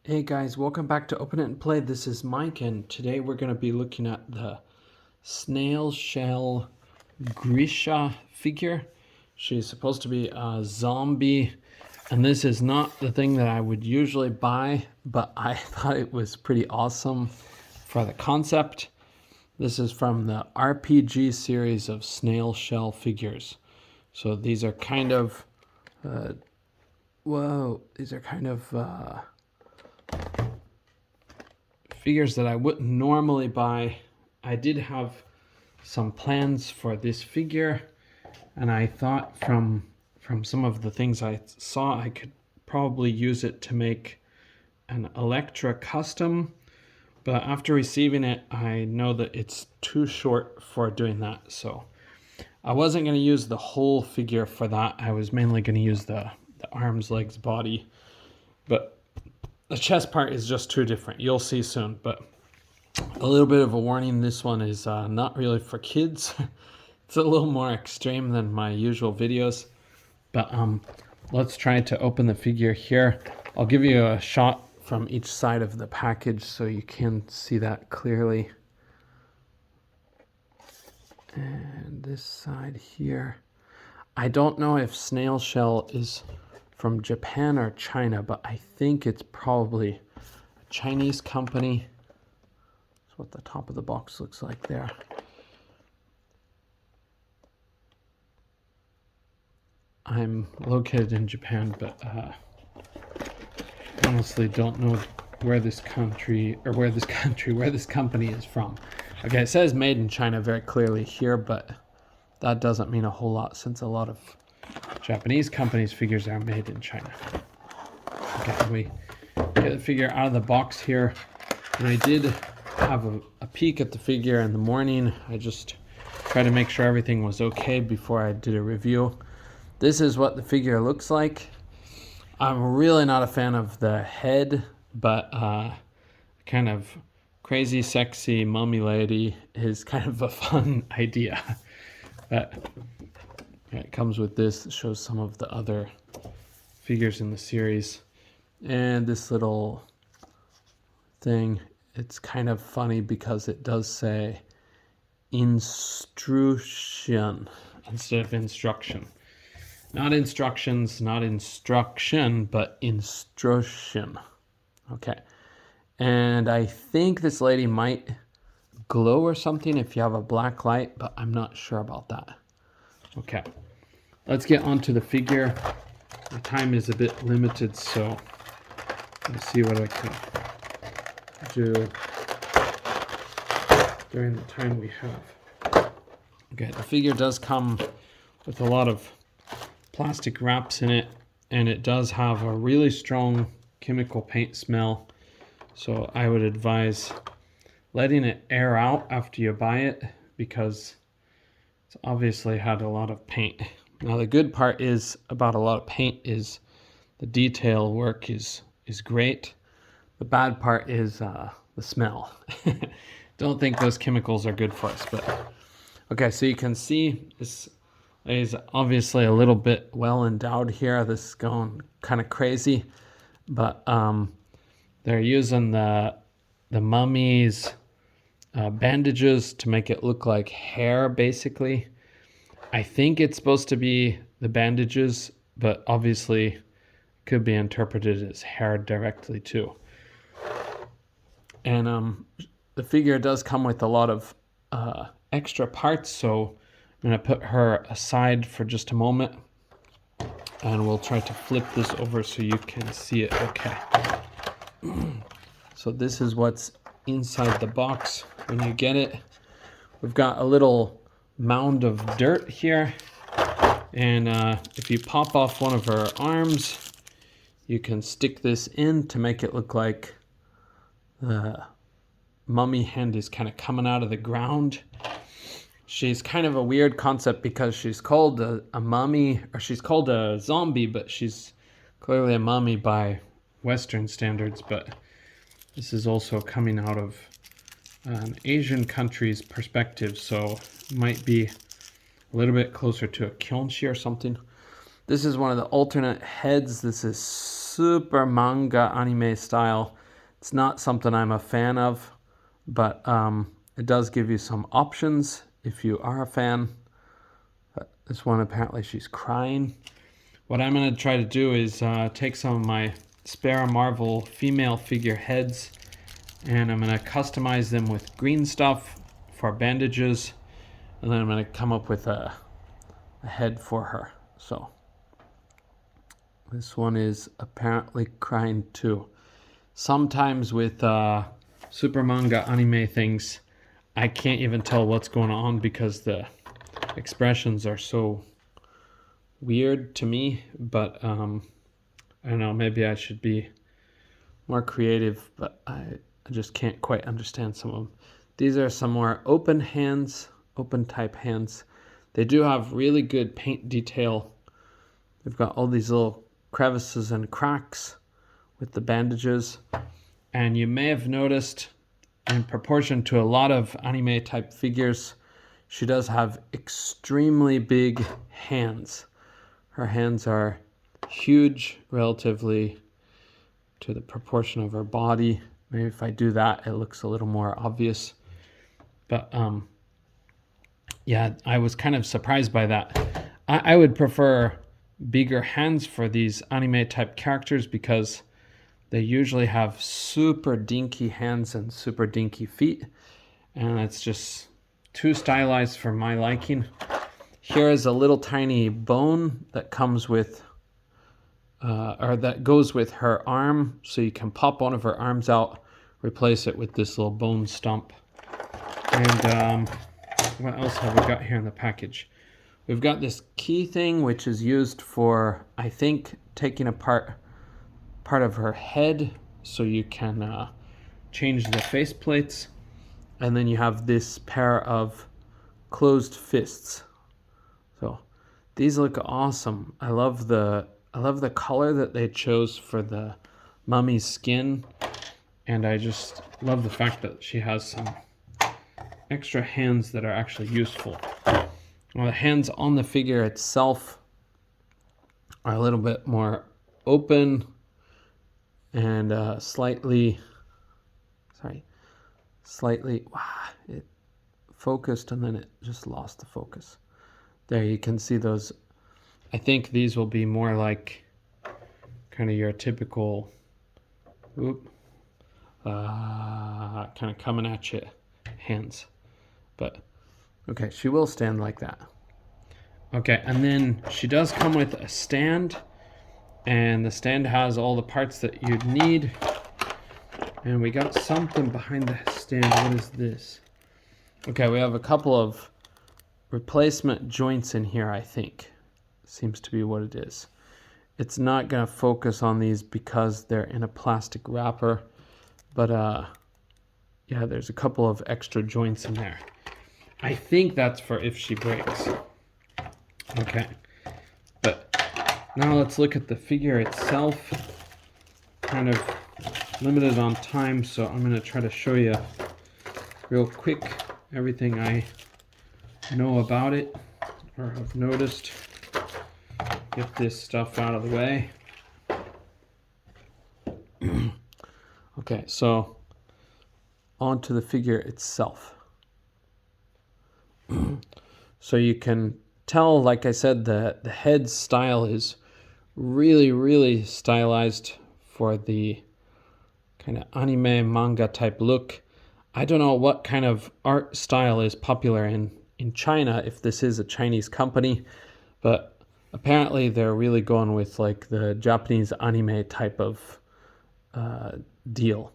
Hey guys, welcome back to Open It and Play. This is Mike, and today we're going to be looking at the Snail Shell Grisa figure. She's supposed to be a zombie, and this is not the thing that I would usually buy, but I thought it was pretty awesome for the concept. This is from the RPG series of Snail Shell figures. So these are kind of, figures that I wouldn't normally buy. I did have some plans for this figure, and I thought from some of the things I saw, I could probably use it to make an Elektra custom, but after receiving it, I know that it's too short for doing that, so I wasn't going to use the whole figure for that. I was mainly going to use the arms, legs, body, but the chest part is just too different. You'll see soon, but a little bit of a warning. This one is not really for kids. It's a little more extreme than my usual videos, but let's try to open the figure here. I'll give you a shot from each side of the package so you can see that clearly. And this side here. I don't know if Snail Shell is from Japan or China, but I think it's probably a Chinese company. That's what the top of the box looks like there. I'm located in Japan, but honestly don't know where this company is from. Okay, it says made in China very clearly here, but that doesn't mean a whole lot since a lot of Japanese companies' figures are made in China. Okay, we get the figure out of the box here, and I did have a peek at the figure in the morning. I just tried to make sure everything was okay before I did a review. This is what the figure looks like. I'm really not a fan of the head, but kind of crazy, sexy mummy lady is kind of a fun idea. But it comes with this. It shows some of the other figures in the series. And this little thing, it's kind of funny because it does say instruction instead of instruction. Not instructions, not instruction, but instruction. Okay. And I think this lady might glow or something if you have a black light, but I'm not sure about that. Okay, let's get onto the figure. The time is a bit limited, so let's see what I can do during the time we have. Okay, the figure does come with a lot of plastic wraps in it, and it does have a really strong chemical paint smell, so I would advise letting it air out after you buy it because it's obviously had a lot of paint. Now the good part is about a lot of paint is the detail work is great. The bad part is the smell. Don't think those chemicals are good for us, but okay, so you can see this is obviously a little bit well endowed here. This is going kind of crazy, but they're using the mummy's bandages to make it look like hair, basically. I think it's supposed to be the bandages, but obviously could be interpreted as hair directly too. And the figure does come with a lot of extra parts, so I'm going to put her aside for just a moment, and we'll try to flip this over so you can see it okay. So this is what's inside the box when you get it. We've got a little mound of dirt here, and if you pop off one of her arms, you can stick this in to make it look like the mummy hand is kind of coming out of the ground. She's kind of a weird concept because she's called a mummy, or she's called a zombie, but she's clearly a mummy by Western standards, but this is also coming out of an Asian country's perspective, so it might be a little bit closer to a kyonshi or something. This is one of the alternate heads. This is super manga anime style. It's not something I'm a fan of, but it does give you some options if you are a fan. But this one, apparently she's crying. What I'm going to try to do is take some of my spare Marvel female figure heads, and I'm going to customize them with green stuff for bandages, and then I'm going to come up with a head for her. So this one is apparently crying too. Sometimes with super manga anime things, I can't even tell what's going on because the expressions are so weird to me. But I don't know, maybe I should be more creative, but I just can't quite understand some of them. These are some more open hands, open type hands. They do have really good paint detail. They've got all these little crevices and cracks with the bandages. And you may have noticed, in proportion to a lot of anime type figures, she does have extremely big hands. Her hands are huge relatively to the proportion of her body. Maybe if I do that, it looks a little more obvious. But yeah, I was kind of surprised by that. I would prefer bigger hands for these anime type characters because they usually have super dinky hands and super dinky feet, and it's just too stylized for my liking. Here is a little tiny bone that comes with or that goes with her arm, so you can pop one of her arms out, replace it with this little bone stump. And what else have we got here in the package? We've got this key thing which is used for, I think, taking apart part of her head so you can change the face plates. And then you have this pair of closed fists. So these look awesome. I love the color that they chose for the mummy's skin, and I just love the fact that she has some extra hands that are actually useful. Well, the hands on the figure itself are a little bit more open and slightly, it focused and then it just lost the focus. There you can see those. I think these will be more like kind of your typical, kind of coming at you hands. But okay, she will stand like that. Okay, and then she does come with a stand, and the stand has all the parts that you'd need. And we got something behind the stand. What is this? Okay, we have a couple of replacement joints in here, I think. Seems to be what it is. It's not going to focus on these because they're in a plastic wrapper, but yeah, there's a couple of extra joints in there. I think that's for if she breaks. Okay, but now let's look at the figure itself. Kind of limited on time, so I'm going to try to show you real quick everything I know about it or have noticed. Get this stuff out of the way. Okay, so onto the figure itself. So you can tell, like I said, the head style is really, really stylized for the kind of anime manga type look. I don't know what kind of art style is popular in China, if this is a Chinese company, but apparently they're really going with like the Japanese anime type of deal.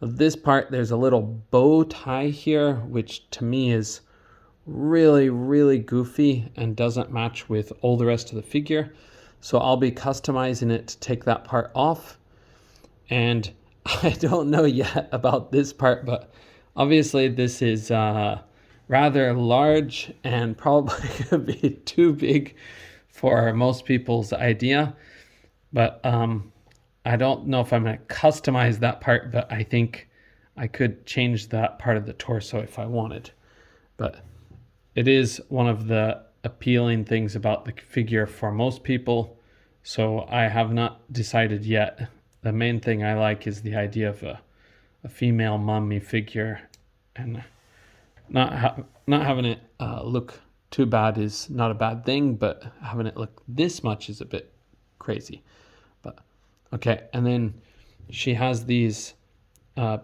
This part, there's a little bow tie here, which to me is really, really goofy and doesn't match with all the rest of the figure. So I'll be customizing it to take that part off. And I don't know yet about this part, but obviously this is rather large and probably going to be too big for most people's idea. But I don't know if I'm going to customize that part, but I think I could change that part of the torso if I wanted. But it is one of the appealing things about the figure for most people, So I have not decided yet. The main thing I like is the idea of a female mummy figure, and not having it look too bad is not a bad thing, but having it look this much is a bit crazy. But okay, and then she has these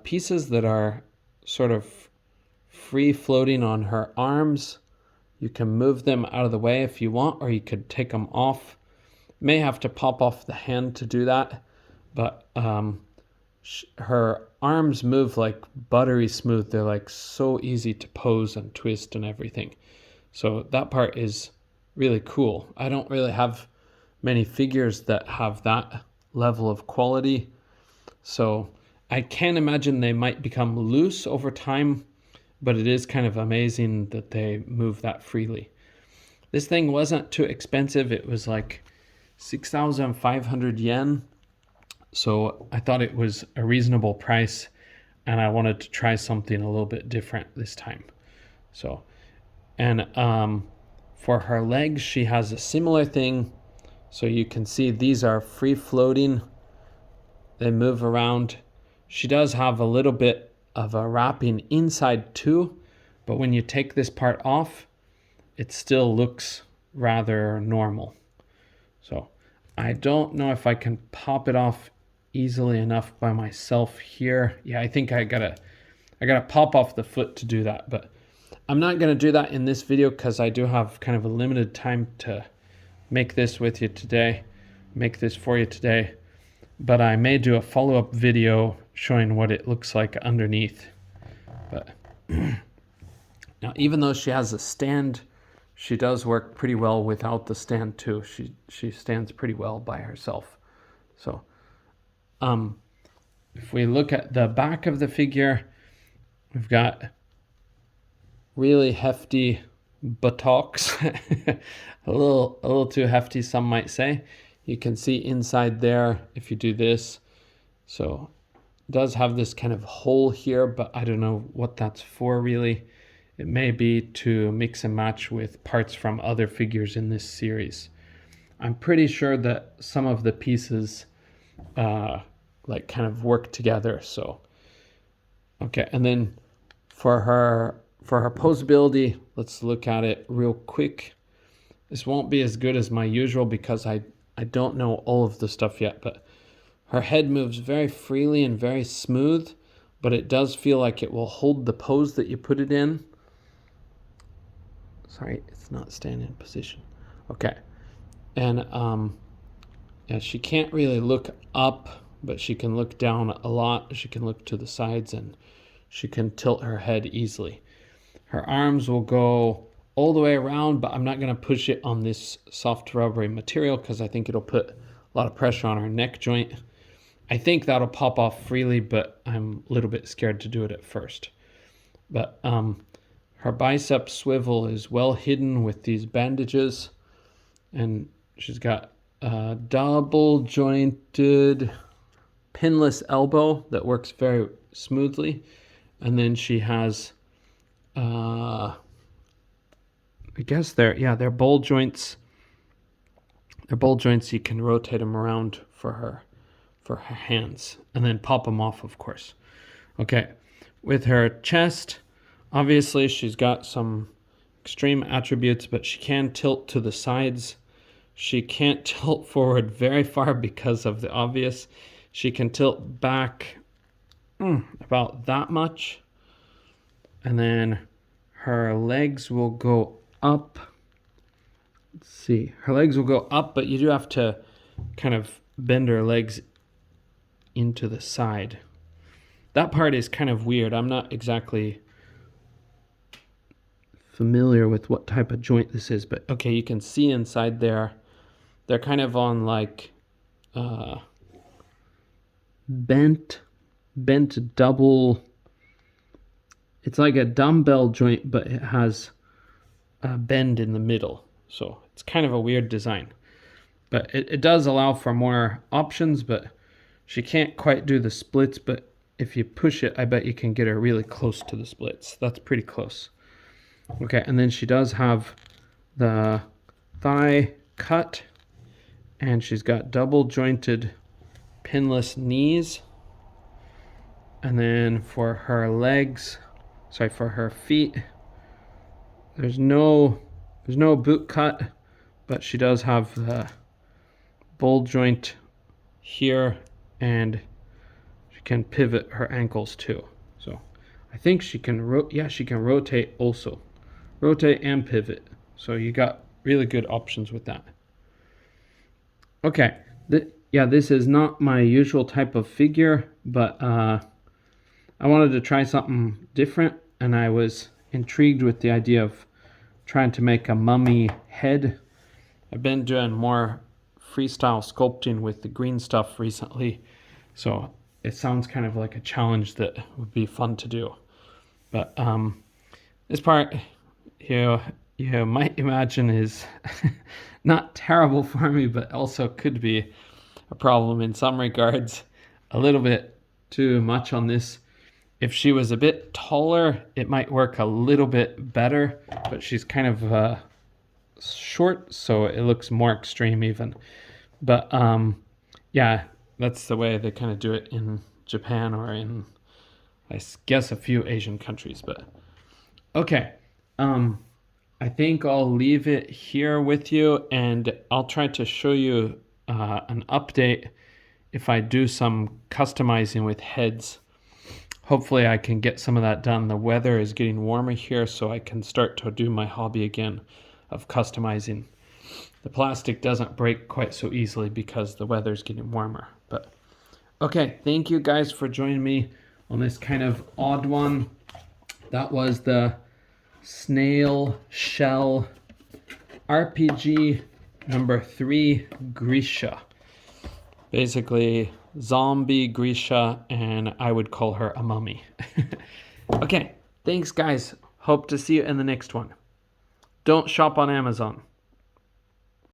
pieces that are sort of free floating on her arms. You can move them out of the way if you want, or you could take them off. May have to pop off the hand to do that, but her arms move like buttery smooth. They're like so easy to pose and twist and everything. So that part is really cool. I don't really have many figures that have that level of quality. So I can imagine they might become loose over time, but it is kind of amazing that they move that freely. This thing wasn't too expensive. It was like 6,500 yen. So I thought it was a reasonable price, and I wanted to try something a little bit different this time. So, and for her legs, she has a similar thing. So you can see these are free floating. They move around. She does have a little bit of a wrapping inside too, but when you take this part off, it still looks rather normal. So I don't know if I can pop it off easily enough by myself here. Yeah, I think I gotta pop off the foot to do that, but I'm not gonna do that in this video because I do have kind of a limited time to make this for you today. But I may do a follow-up video showing what it looks like underneath. But now, even though she has a stand, she does work pretty well without the stand too. She stands pretty well by herself. So if we look at the back of the figure, we've got really hefty buttocks. a little too hefty, some might say. You can see inside there if you do this. So it does have this kind of hole here, but I don't know what that's for really. It may be to mix and match with parts from other figures in this series. I'm pretty sure that some of the pieces like kind of work together. So okay, and then for her poseability, let's look at it real quick. This won't be as good as my usual because I don't know all of the stuff yet, but her head moves very freely and very smooth, but it does feel like it will hold the pose that you put it in. Sorry, it's not staying in position. Okay. And yeah, she can't really look up, but she can look down a lot. She can look to the sides, and she can tilt her head easily. Her arms will go all the way around, but I'm not going to push it on this soft rubbery material because I think it'll put a lot of pressure on her neck joint. I think that'll pop off freely, but I'm a little bit scared to do it at first. But her bicep swivel is well hidden with these bandages, and she's got a double jointed pinless elbow that works very smoothly. And then she has I guess they're ball joints. They're ball joints. You can rotate them around for her hands and then pop them off, of course. Okay, with her chest, obviously she's got some extreme attributes, but she can tilt to the sides. She can't tilt forward very far because of the obvious. She can tilt back about that much. And then her legs will go up. Let's see. Her legs will go up, but you do have to kind of bend her legs into the side. That part is kind of weird. I'm not exactly familiar with what type of joint this is, but okay, you can see inside there. They're kind of on like bent double. It's like a dumbbell joint, but it has a bend in the middle. So it's kind of a weird design. But it does allow for more options, but she can't quite do the splits. But if you push it, I bet you can get her really close to the splits. That's pretty close. Okay, and then she does have the thigh cut. And she's got double jointed pinless knees. And then for her legs, for her feet, there's no boot cut, but she does have the ball joint here, and she can pivot her ankles too. So I think she can she can rotate also. Rotate and pivot. So you got really good options with that. Okay, this is not my usual type of figure, but I wanted to try something different, and I was intrigued with the idea of trying to make a mummy head. I've been doing more freestyle sculpting with the green stuff recently, so it sounds kind of like a challenge that would be fun to do. But this part, you might imagine, is not terrible for me, but also could be a problem in some regards. A little bit too much on this. If she was a bit taller, it might work a little bit better, but she's kind of short, so it looks more extreme even. But yeah, that's the way they kind of do it in Japan, or in, I guess, a few Asian countries. But okay, I think I'll leave it here with you, and I'll try to show you an update if I do some customizing with heads. Hopefully I can get some of that done. The weather is getting warmer here, so I can start to do my hobby again of customizing. The plastic doesn't break quite so easily because the weather is getting warmer. But okay, thank you guys for joining me on this kind of odd one. That was the Snail Shell RPG #3 Grisa. Basically zombie Grisa, and I would call her a mummy. Okay, thanks guys. Hope to see you in the next one. Don't shop on Amazon.